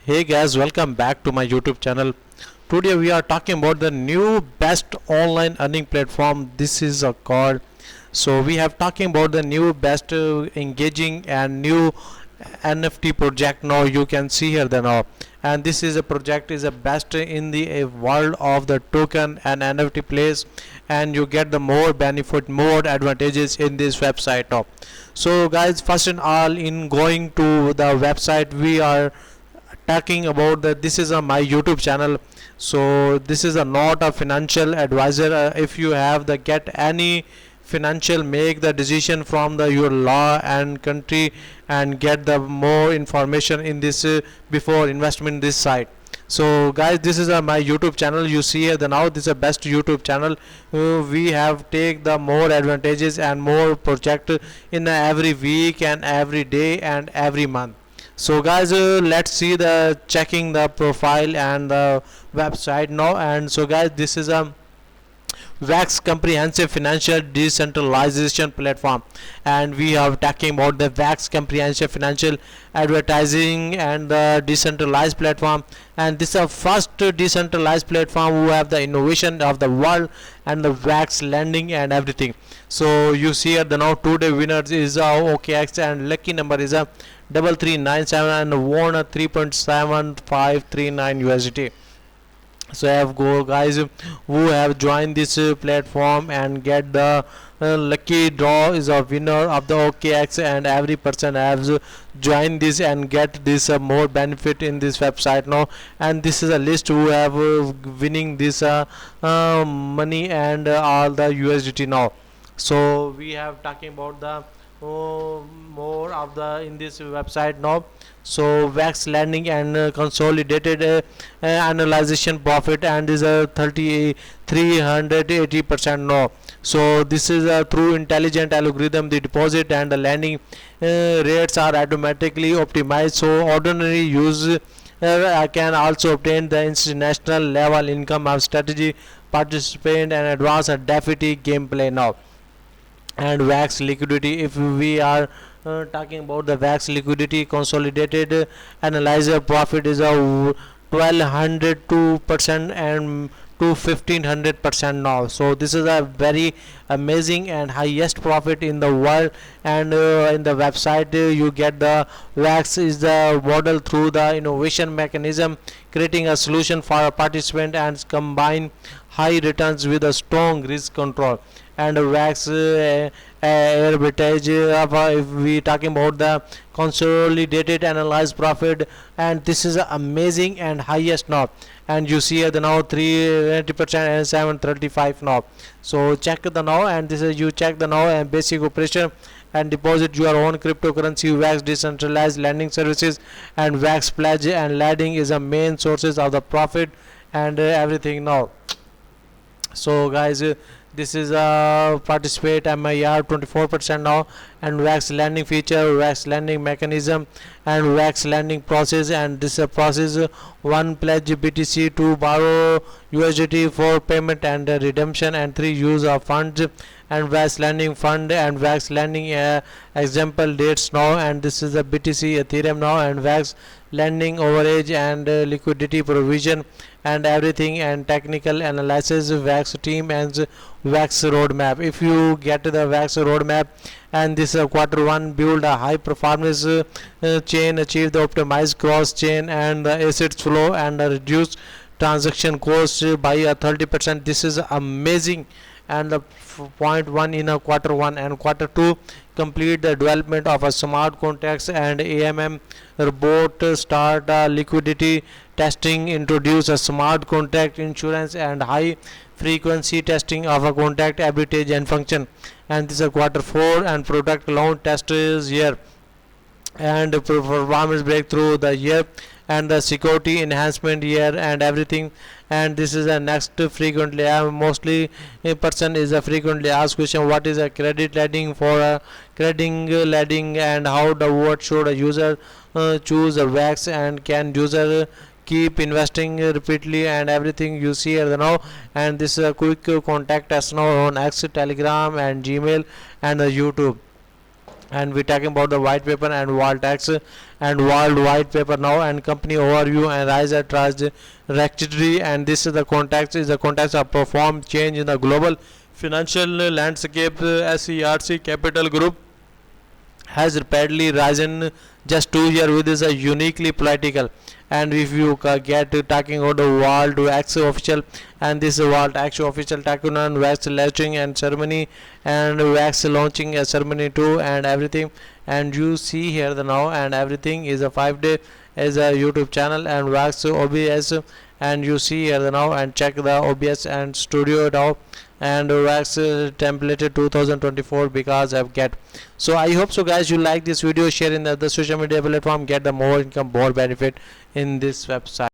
Hey guys, welcome back to my YouTube channel. Today we are talking about the new best online earning platform. This is a called. So we have talking about the new best engaging and new NFT project. Now you can see here the now, and this is a project is the best in the world of the token and NFT place, and you get the more benefit, more advantages in this website now. So guys, first and all, in going to the website, we are talking about that this is a my YouTube channel. So this is a not a financial advisor. If you have the get any financial, make the decision from the your law and country and get the more information in this before investment in this site. So guys, this is my YouTube channel. You see here the now this is a best YouTube channel. We have take the more advantages and more project in every week and every day and every month. So guys, let's see the checking the profile and the website now. And so guys, this is a Wax comprehensive financial decentralization platform, and we are talking about the Wax comprehensive financial advertising and the decentralized platform. And this is a first decentralized platform who have the innovation of the world and the Wax lending and everything. So you see here the now today winners is OKX, and lucky number is a 3397 and won a 3.7539 USDT. So I have go guys who have joined this platform and get the lucky draw is a winner of the OKX, and every person has joined this and get this more benefit in this website now. And this is a list who have winning this money and all the USDT now. So we have talking about the more of the in this website now. So Wax lending and consolidated analyzation profit and is a 380% now. So this is through intelligent algorithm, the deposit and the lending rates are automatically optimized, so ordinary use can also obtain the international level income of strategy participant and advanced DeFi gameplay now. And Wax liquidity, if we are talking about the Wax liquidity, consolidated analyzer profit is a 1202% and to 1500% now. So this is a very amazing and highest profit in the world. And in the website you get the Wax is the model through the innovation mechanism, creating a solution for a participant and combine high returns with a strong risk control. And Wax arbitrage if we talking about the consolidated analyzed profit, and this is amazing and highest now. And you see the now 380% and 735 now. So check the now, and this is you check the now and basic operation and deposit your own cryptocurrency. Wax decentralized lending services and Wax pledge and lending is the main sources of the profit and everything now. So guys, this is a participate MIR 24% now, and Wax lending feature, Wax lending mechanism and Wax lending process. And this process one pledge BTC, to borrow USDT for payment and redemption, and three use of funds and Wax lending fund and Wax lending example dates now. And this is the BTC Ethereum now, and Wax lending overage and liquidity provision and everything, and technical analysis Wax team and Wax roadmap. If you get the Wax roadmap, and this quarter one build a high performance chain, achieve the optimized cross chain and the assets flow, and reduce transaction cost by a 30%. This is amazing. And the point one in a quarter one, and quarter two complete the development of a smart contracts and AMM robot, start liquidity testing, introduce a smart contract insurance and high frequency testing of a contract arbitrage and function. And this is quarter four, and product launch test is here, and performance breakthrough the year, and the security enhancement here and everything. And this is a next frequently mostly a person is a frequently asked question, what is a credit lending for a credit lending, and how the what should a user choose a Wax, and can user keep investing repeatedly and everything. You see here now. And this is a quick contact us now on X, Telegram and Gmail and YouTube. And we're talking about the white paper and wall tax and world white paper now, and company overview, and rise at trajectory. And this is the context of perform change in the global financial landscape. SERC Capital Group has rapidly risen just 2 years with is a uniquely political. And if you get talking about the World Wax official, and this World Wax official Takunan Wax launching and ceremony, and Wax launching a ceremony too, and everything. And you see here the now, and everything is a 5 day as a YouTube channel, and Wax OBS, and you see here the now, and check the OBS and studio now, and Wax template 2024 because I've get. So I hope so guys you like this video, share in the social media platform, get the more income, more benefit in this website.